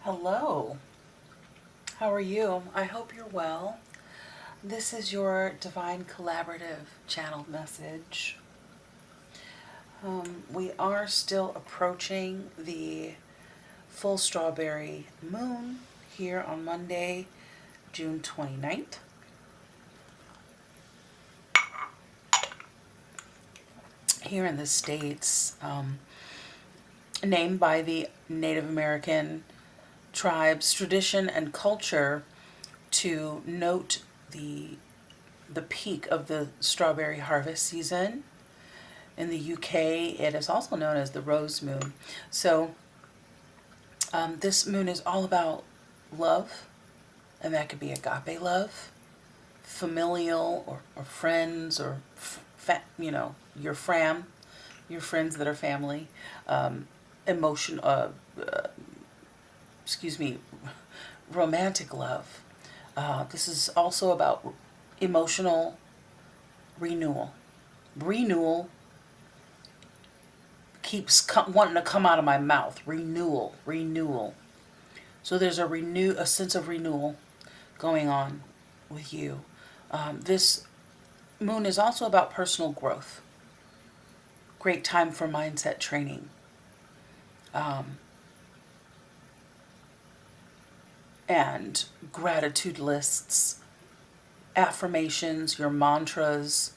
Hello, how are you? I hope you're well. This is your Divine Collaborative channeled message. We are still approaching the full strawberry moon here on Monday, June 29th. Here in the States, named by the Native American tribes' tradition and culture to note the peak of the strawberry harvest season. In the UK, it is also known as the rose moon. So, this moon is all about love, and that could be agape love, familial or friends, or your friends that are family, emotion, excuse me, romantic love. This is also about emotional renewal. Renewal keeps wanting to come out of my mouth. Renewal, renewal. So there's a sense of renewal going on with you. This moon is also about personal growth. Great time for mindset training. And gratitude lists, affirmations, your mantras,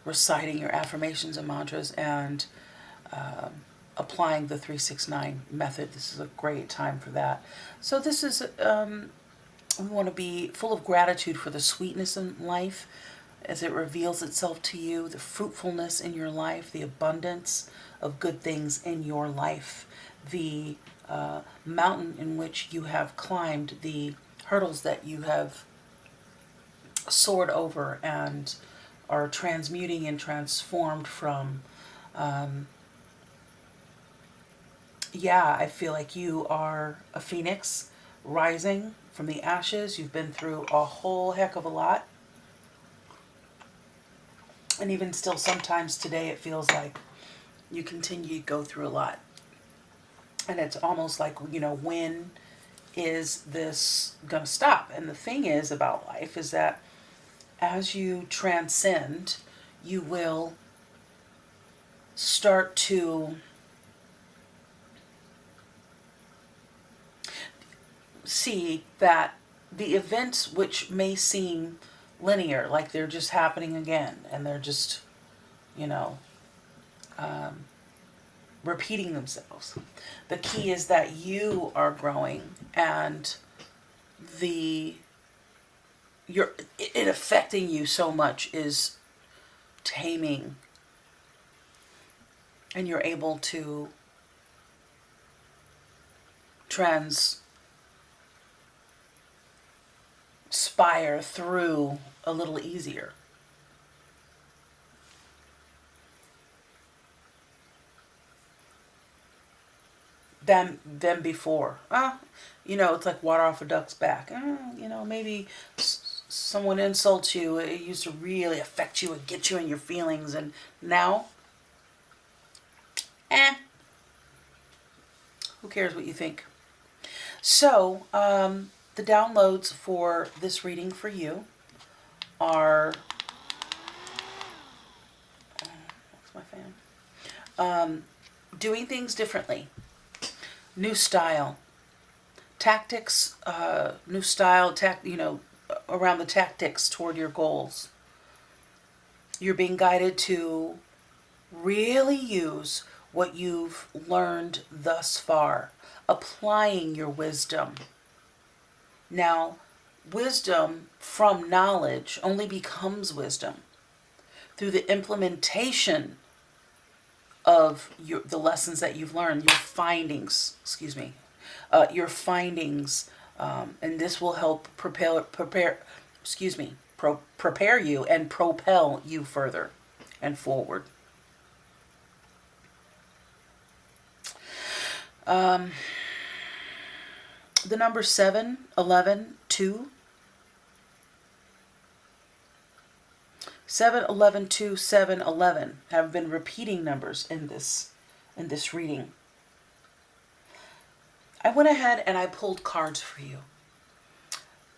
reciting your affirmations and mantras, and applying the 369 method. This is a great time for that. So this is, we want to be full of gratitude for the sweetness in life as it reveals itself to you, the fruitfulness in your life, the abundance of good things in your life, the mountain in which you have climbed, the hurdles that you have soared over and are transmuting and transformed from. I feel like you are a phoenix rising from the ashes. You've been through a whole heck of a lot. And even still, sometimes today it feels like you continue to go through a lot. And it's almost like, when is this going to stop? And the thing is about life is that as you transcend, you will start to see that the events which may seem linear, like they're just happening again and they're just, you know, repeating themselves. The key is that you are growing, and it affecting you so much is taming, and you're able to transpire through a little easier than before. It's like water off a duck's back. Maybe someone insults you. It used to really affect you and get you in your feelings, and now, who cares what you think? So, the downloads for this reading for you are, what's my fan? Doing things differently. New style. Tactics, new style, around the tactics toward your goals. You're being guided to really use what you've learned thus far, applying your wisdom. Now, wisdom from knowledge only becomes wisdom through the implementation of the lessons that you've learned, your findings, and this will help prepare you and propel you further and forward. The number 7, 11, 2. 7, 11, 2, 7, 11 have been repeating numbers in this reading. I went ahead and I pulled cards for you.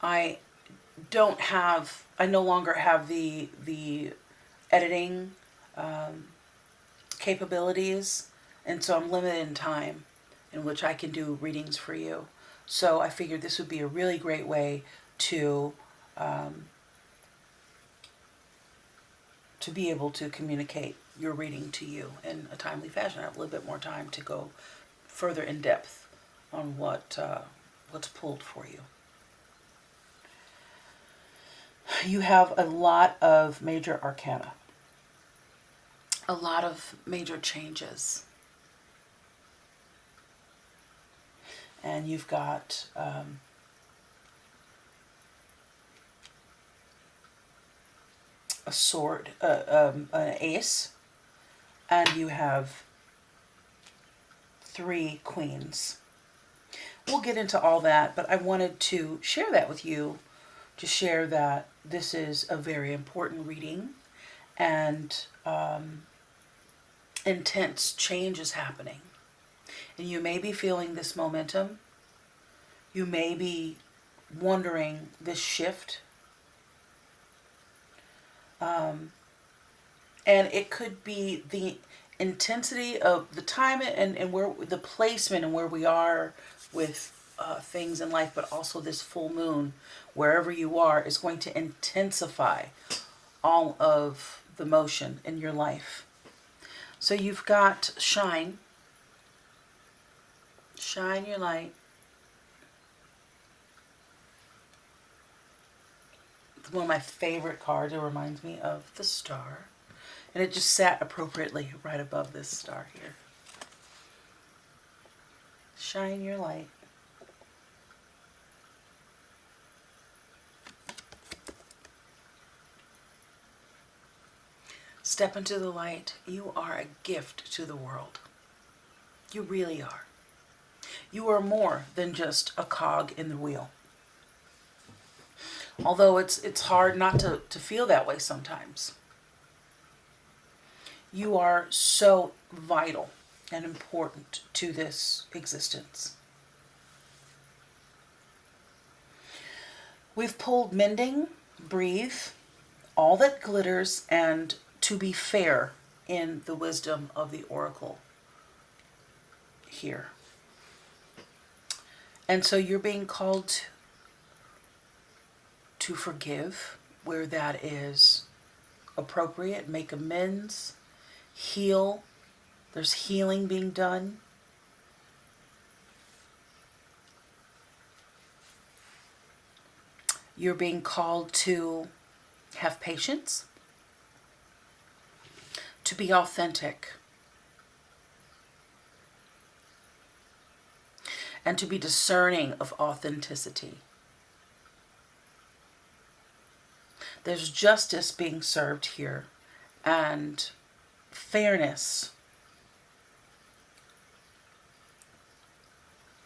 I no longer have the editing capabilities, and so I'm limited in time in which I can do readings for you. So I figured this would be a really great way um, to be able to communicate your reading to you in a timely fashion. I have a little bit more time to go further in depth on what's pulled for you. You have a lot of major arcana, a lot of major changes. And you've got a sword, an ace, and you have 3 queens. We'll get into all that, but I wanted to share that with you, to share that this is a very important reading, and intense change is happening. And you may be feeling this momentum. You may be wondering this shift. And it could be the intensity of the time and where the placement and where we are with things in life, but also this full moon, wherever you are, is going to intensify all of the motion in your life. So you've got shine. Shine your light. It's one of my favorite cards. It reminds me of the star. And it just sat appropriately right above this star here. Shine your light. Step into the light. You are a gift to the world. You really are. You are more than just a cog in the wheel. Although it's hard not to feel that way sometimes. You are so vital and important to this existence. We've pulled mending, breathe, all that glitters, and to be fair in the wisdom of the oracle here. And so you're being called to forgive where that is appropriate, make amends, heal. There's healing being done. You're being called to have patience, to be authentic, and to be discerning of authenticity. There's justice being served here, and fairness,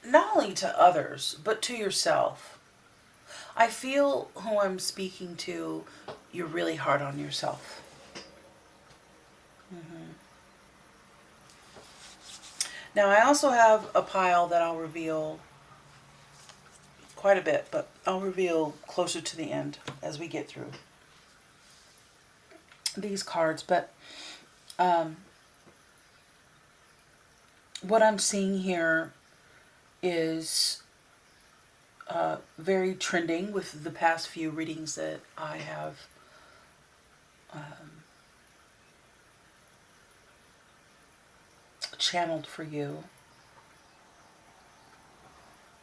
not only to others, but to yourself. I feel who I'm speaking to, you're really hard on yourself. Now, I also have a pile that I'll reveal quite a bit, but I'll reveal closer to the end as we get through these cards. But what I'm seeing here is very trending with the past few readings that I have channeled for you.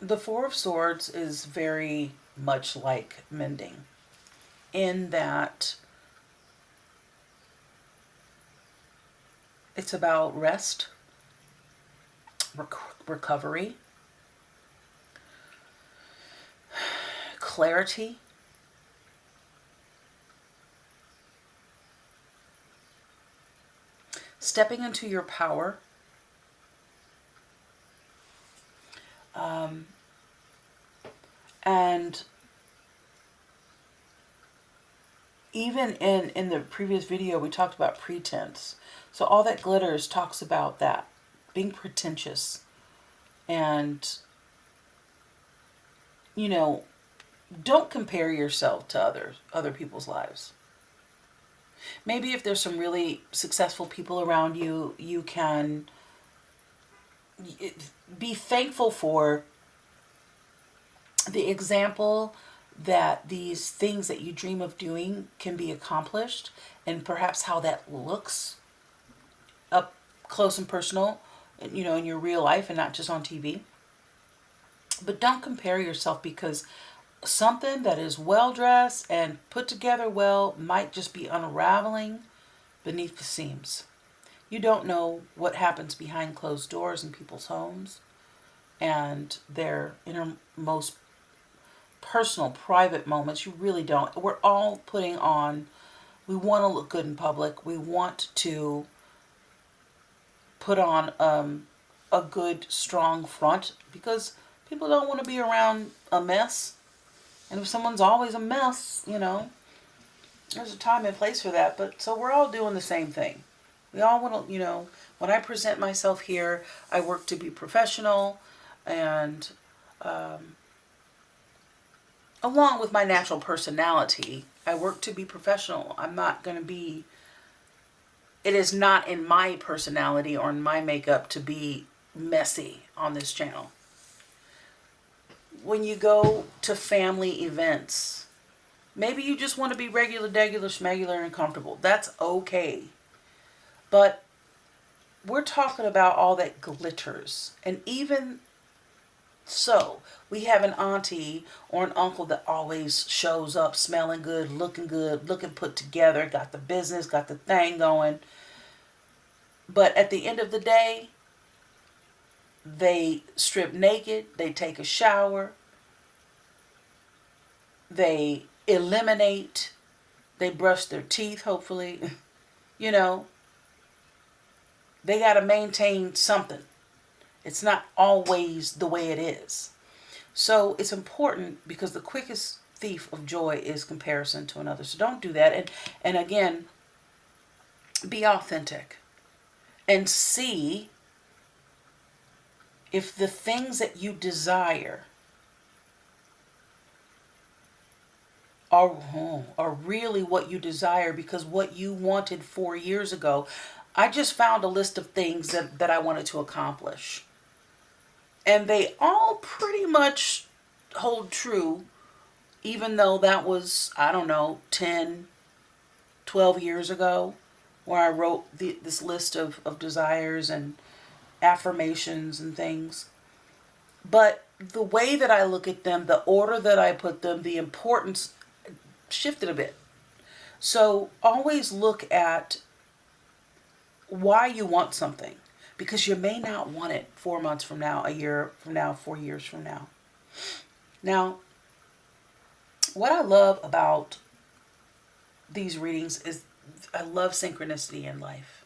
The Four of Swords is very much like mending, in that it's about rest, recovery, clarity, stepping into your power, and even in the previous video we talked about pretense. So all that glitters talks about that, being pretentious and you know, don't compare yourself to other people's lives. Maybe if there's some really successful people around you, you can be thankful for the example that these things that you dream of doing can be accomplished, and perhaps how that looks up close and personal, in your real life and not just on TV. But don't compare yourself, because something that is well dressed and put together well might just be unraveling beneath the seams. You don't know what happens behind closed doors in people's homes and their innermost personal, private moments. You really don't. We're all putting on, we want to look good in public. We want to put on a good, strong front, because people don't want to be around a mess. And if someone's always a mess, there's a time and place for that. But so we're all doing the same thing. We all want to, when I present myself here, I work to be professional, and along with my natural personality, I work to be professional. I'm not going to be, it is not in my personality or in my makeup to be messy on this channel. When you go to family events, maybe you just want to be regular, degular, schmegular, and comfortable. That's okay. But we're talking about all that glitters. And even so, we have an auntie or an uncle that always shows up smelling good, looking put together, got the business, got the thing going. But at the end of the day, they strip naked, they take a shower, they eliminate, they brush their teeth, hopefully. They got to maintain something. It's not always the way it is. So it's important, because the quickest thief of joy is comparison to another. So don't do that. And again, be authentic and see if the things that you desire are really what you desire, because what you wanted 4 years ago. I just found a list of things that I wanted to accomplish. And they all pretty much hold true, even though that was, 10, 12 years ago, where I wrote this list of desires and affirmations and things. But the way that I look at them, the order that I put them, the importance shifted a bit. So always look at why you want something, because you may not want it 4 months from now, a year from now, 4 years from now. Now, what I love about these readings is I love synchronicity in life.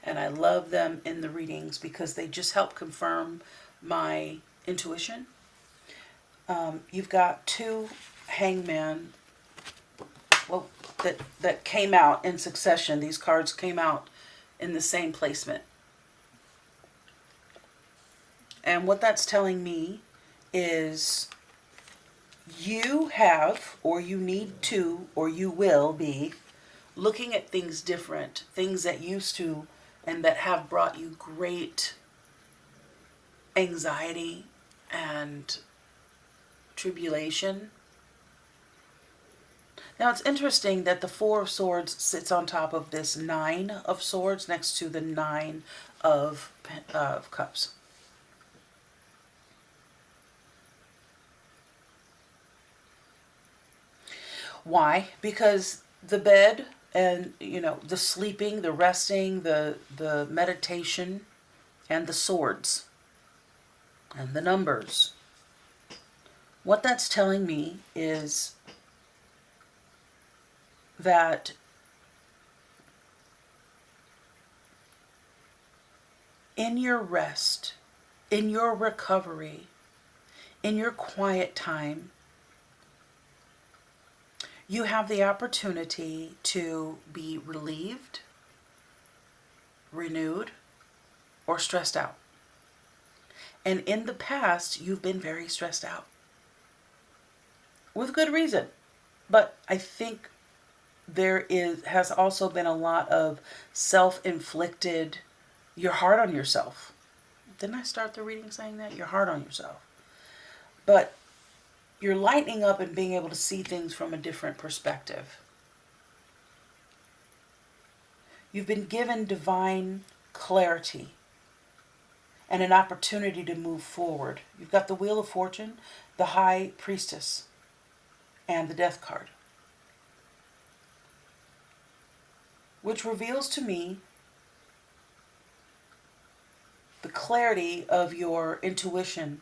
And I love them in the readings because they just help confirm my intuition. You've got two hangmen that came out in succession. These cards came out in the same placement. And what that's telling me is you have, or you need to, or you will be looking at things different, things that used to and that have brought you great anxiety and tribulation. Now it's interesting that the Four of Swords sits on top of this Nine of Swords next to the Nine of Cups. Why? Because the bed and, the sleeping, the resting, the meditation, and the swords, and the numbers. What that's telling me is that in your rest, in your recovery, in your quiet time, you have the opportunity to be relieved, renewed, or stressed out. And in the past, you've been very stressed out. with good reason. But I think has also been a lot of self-inflicted, you're hard on yourself. Didn't I start the reading saying that? You're hard on yourself. But you're lightening up and being able to see things from a different perspective. You've been given divine clarity and an opportunity to move forward. You've got the Wheel of Fortune, the High Priestess, and the Death card, which reveals to me the clarity of your intuition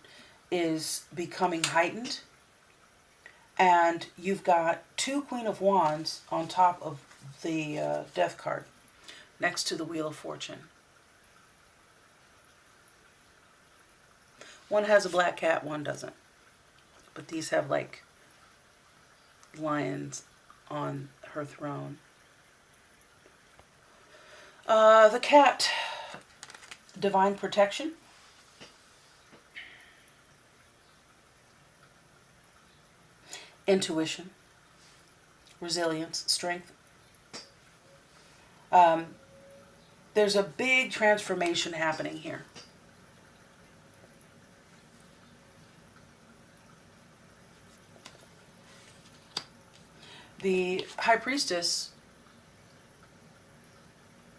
is becoming heightened. And you've got 2 Queen of Wands on top of the Death card, next to the Wheel of Fortune. One has a black cat, one doesn't. But these have like lions on her throne. The cat, divine protection. Intuition, resilience, strength. There's a big transformation happening here. The High Priestess,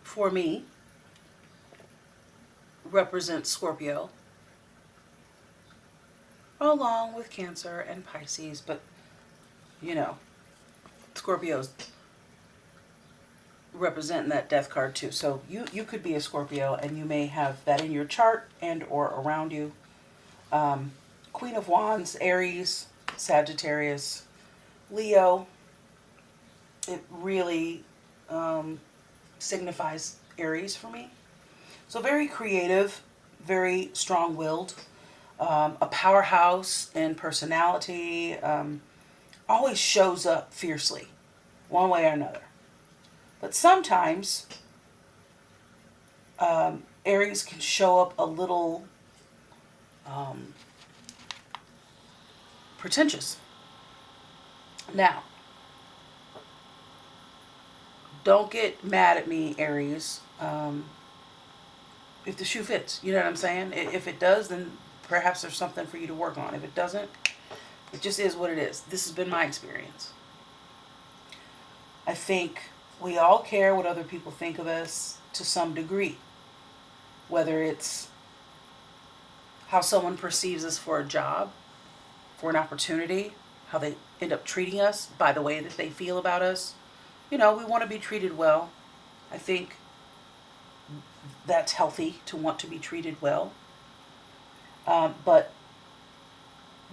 for me, represents Scorpio, along with Cancer and Pisces, but Scorpio's representing that Death card too. So you could be a Scorpio and you may have that in your chart and or around you. Queen of Wands, Aries, Sagittarius, Leo. It really signifies Aries for me. So very creative, very strong-willed, a powerhouse in personality, always shows up fiercely, one way or another. But sometimes Aries can show up a little pretentious. Now, don't get mad at me, Aries, if the shoe fits. You know what I'm saying? If it does, then perhaps there's something for you to work on. If it doesn't, it just is what it is. This has been my experience. I think we all care what other people think of us to some degree. Whether it's how someone perceives us for a job, for an opportunity, how they end up treating us by the way that they feel about us. We want to be treated well. I think that's healthy to want to be treated well. But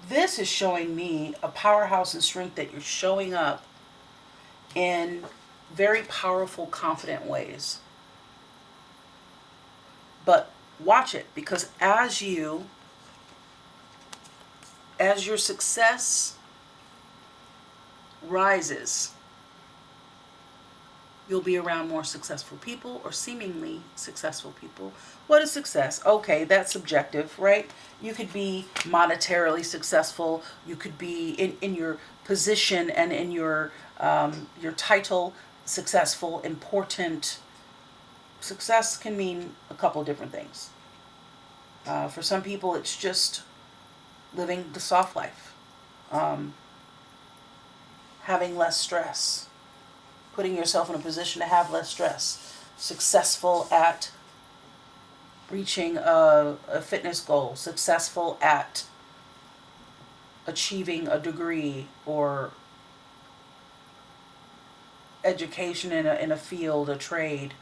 this is showing me a powerhouse and strength that you're showing up in very powerful, confident ways. But watch it, because as your success rises, you'll be around more successful people or seemingly successful people. What is success? Okay, that's subjective, right? You could be monetarily successful. You could be in your position and in your title successful, important. Success can mean a couple different things. For some people, it's just living the soft life, having less stress, putting yourself in a position to have less stress, successful at reaching a fitness goal, successful at achieving a degree or education in a field, a trade,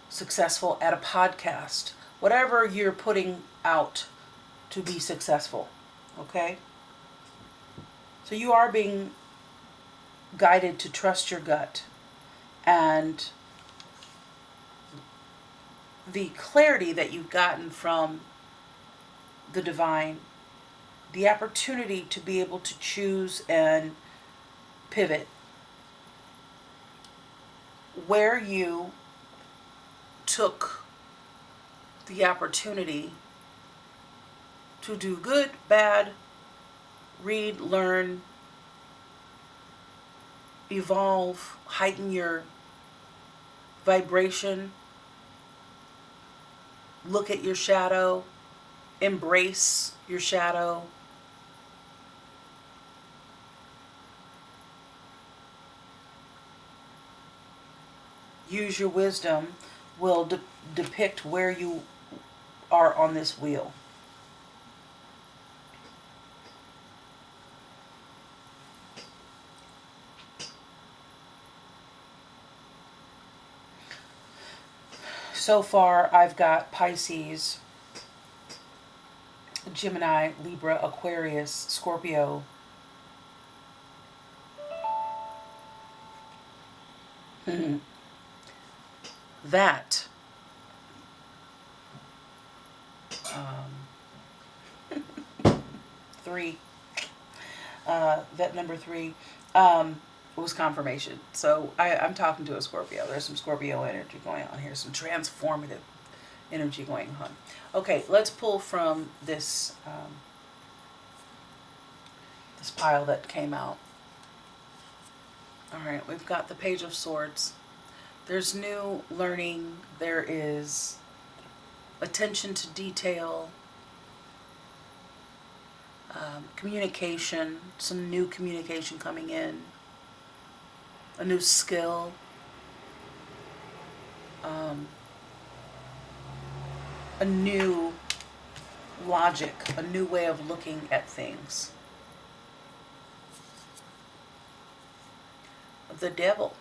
successful at a podcast, whatever you're putting out to be successful, okay? So you are being guided to trust your gut, and the clarity that you've gotten from the divine, the opportunity to be able to choose and pivot where you took the opportunity to do good, bad, Read, learn, evolve, heighten your vibration, look at your shadow, embrace your shadow. Use your wisdom will depict where you are on this wheel. So far, I've got Pisces, Gemini, Libra, Aquarius, Scorpio. That three, that number three, was confirmation. So I'm talking to a Scorpio. There's some Scorpio energy going on here, some transformative energy going on. Okay, let's pull from this this pile that came out. All right, we've got the Page of Swords. There's new learning. There is attention to detail, communication, some new communication coming in, a new skill, a new logic, a new way of looking at things. The Devil,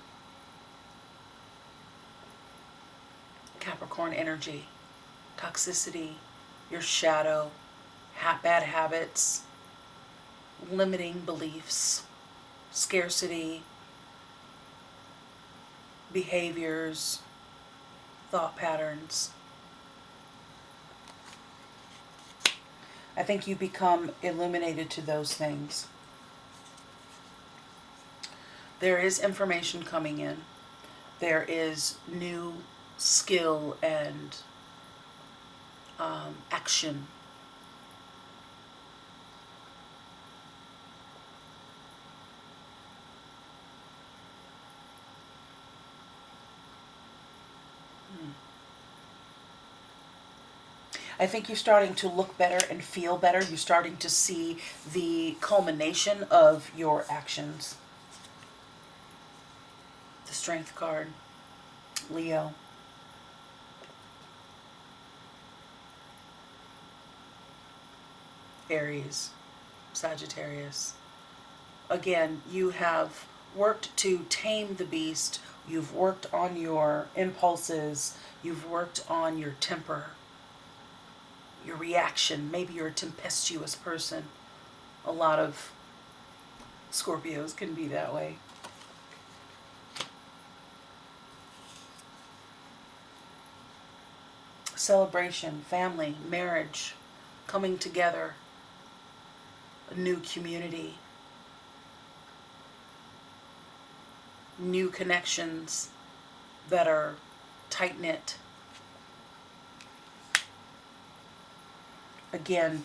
Capricorn energy, toxicity, your shadow, bad habits, limiting beliefs, scarcity, behaviors, thought patterns. I think you become illuminated to those things. There is information coming in. There is new skill and action. I think you're starting to look better and feel better. You're starting to see the culmination of your actions. The Strength card, Leo. Aries, Sagittarius. Again, you have worked to tame the beast. You've worked on your impulses. You've worked on your temper, your reaction. Maybe you're a tempestuous person. A lot of Scorpios can be that way. Celebration, family, marriage, coming together, a new community, new connections that are tight-knit. Again,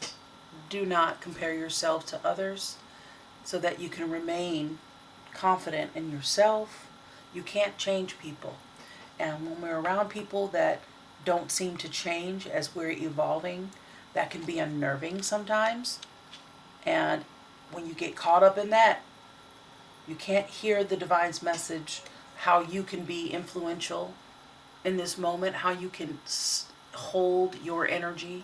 do not compare yourself to others so that you can remain confident in yourself. You can't change people. And when we're around people that don't seem to change as we're evolving, that can be unnerving sometimes. And when you get caught up in that, you can't hear the Divine's message, how you can be influential in this moment, how you can hold your energy.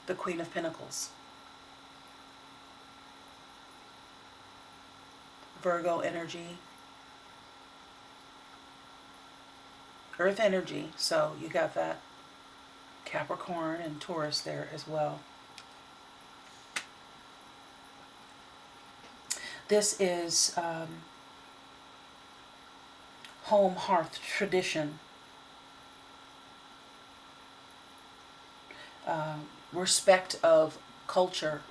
The Queen of Pentacles. Virgo energy. Earth energy, so you got that. Capricorn and Taurus there as well. This is home, hearth, tradition. Respect of culture.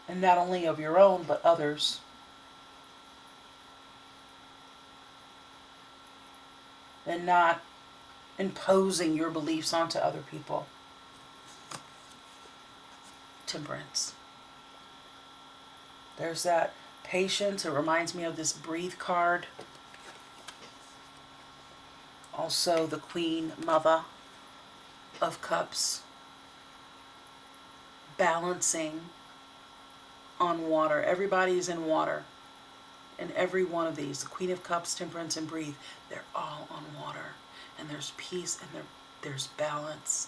And not only of your own, but others. And not imposing your beliefs onto other people. temperance. There's that patience. It reminds me of this breathe card. Also the Queen Mother of Cups. Balancing on water. Everybody's in water. And every one of these, the Queen of Cups, Temperance, and Breathe, they're all on water. And there's peace and there's balance.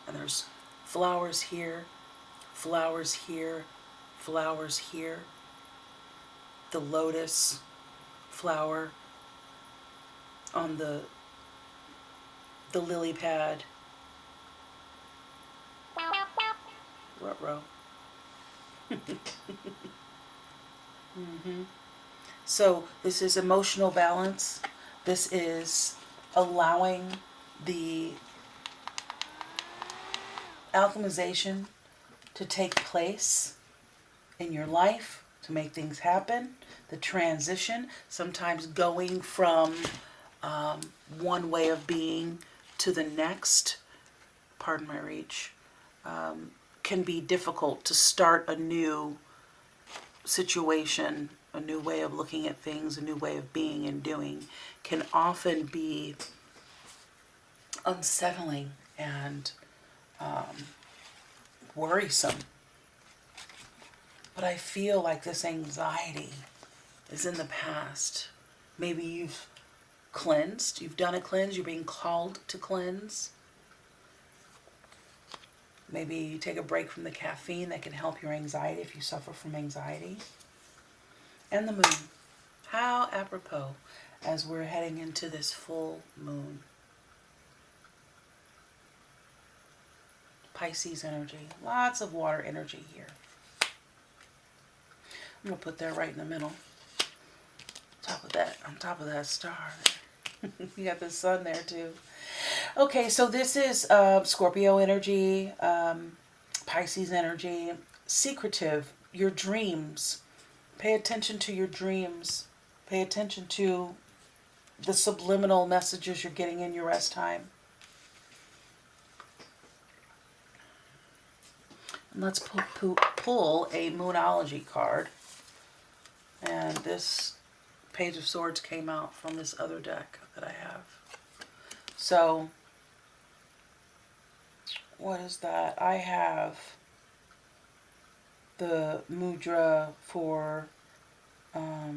And there's flowers here, flowers here, flowers here. The lotus flower on the lily pad. Ruh-roh. So this is emotional balance. This is allowing the alchemization to take place in your life to make things happen. The transition, sometimes going from one way of being to the next, pardon my reach, can be difficult. To start a new situation, a new way of looking at things, a new way of being and doing, can often be unsettling and worrisome. But I feel like this anxiety is in the past. Maybe you've cleansed, you've done a cleanse, you're being called to cleanse. Maybe you take a break from the caffeine that can help your anxiety if you suffer from anxiety. And the moon. How apropos as we're heading into this full moon. Pisces energy. Lots of water energy here. I'm going to put that right in the middle. On top of that star there. You got the sun there too. Okay, so this is Scorpio energy, Pisces energy, secretive, your dreams. Pay attention to your dreams. Pay attention to the subliminal messages you're getting in your rest time. And let's pull a Moonology card. And this Page of Swords came out from this other deck that I have. So, what is that? I have the mudra for what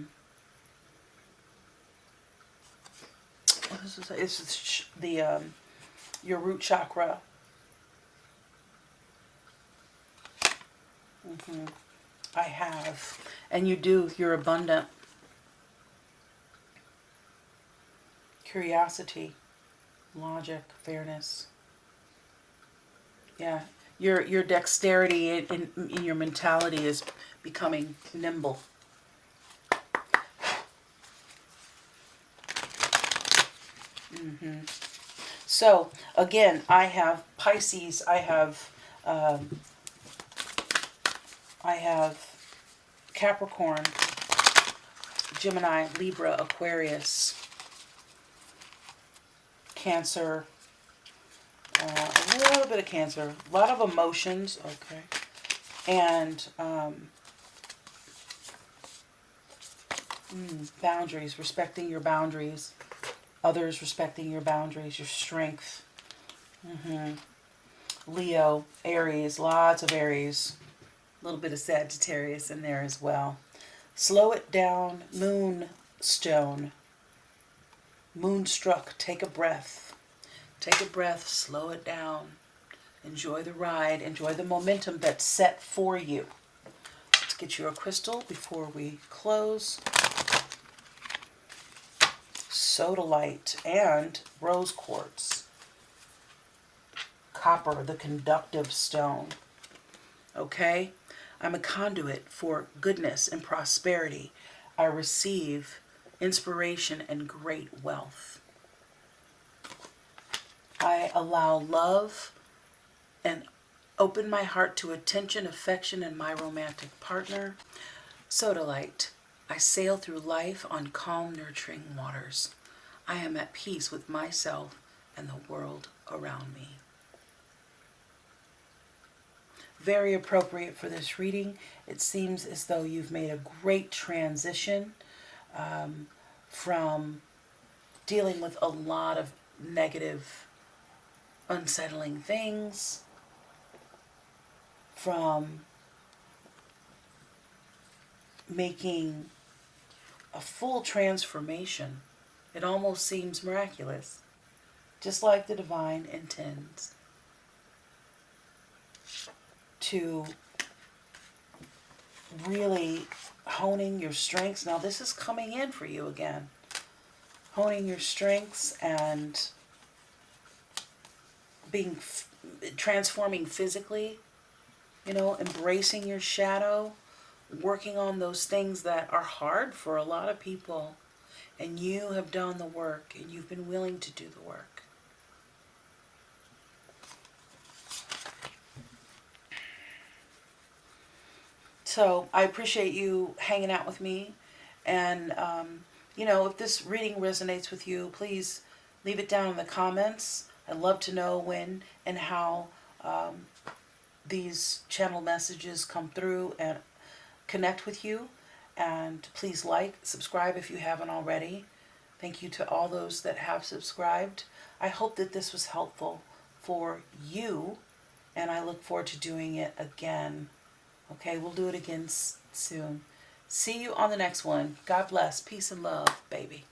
is this? It's the your root chakra. I have, and you do. You're abundant. Curiosity, logic, fairness. Yeah, your dexterity in your mentality is becoming nimble. So again, I have Pisces. I have Capricorn, Gemini, Libra, Aquarius, Cancer, a little bit of Cancer, a lot of emotions, okay, and boundaries, respecting your boundaries, others respecting your boundaries, your strength. Leo, Aries, lots of Aries, a little bit of Sagittarius in there as well. Slow it down, Moonstone. Moonstruck, take a breath. Take a breath, slow it down. Enjoy the ride, enjoy the momentum that's set for you. Let's get you a crystal before we close. Sodalite and rose quartz. Copper, the conductive stone. Okay? I'm a conduit for goodness and prosperity. I receive inspiration and great wealth. I allow love and open my heart to attention, affection, and my romantic partner. Sodalite, I sail through life on calm, nurturing waters. I am at peace with myself and the world around me. very appropriate for this reading. It seems as though you've made a great transition from dealing with a lot of negative, unsettling things, from making a full transformation. It almost seems miraculous, just like the divine intends, to really honing your strengths. Now, this is coming in for you again. Honing your strengths and transforming physically, embracing your shadow, working on those things that are hard for a lot of people. And you have done the work, and you've been willing to do the work. So I appreciate you hanging out with me. And, if this reading resonates with you, please leave it down in the comments. I'd love to know when and how these channel messages come through and connect with you. And please subscribe if you haven't already. Thank you to all those that have subscribed. I hope that this was helpful for you, and I look forward to doing it again. Okay, we'll do it again soon. See you on the next one. God bless. Peace and love, baby.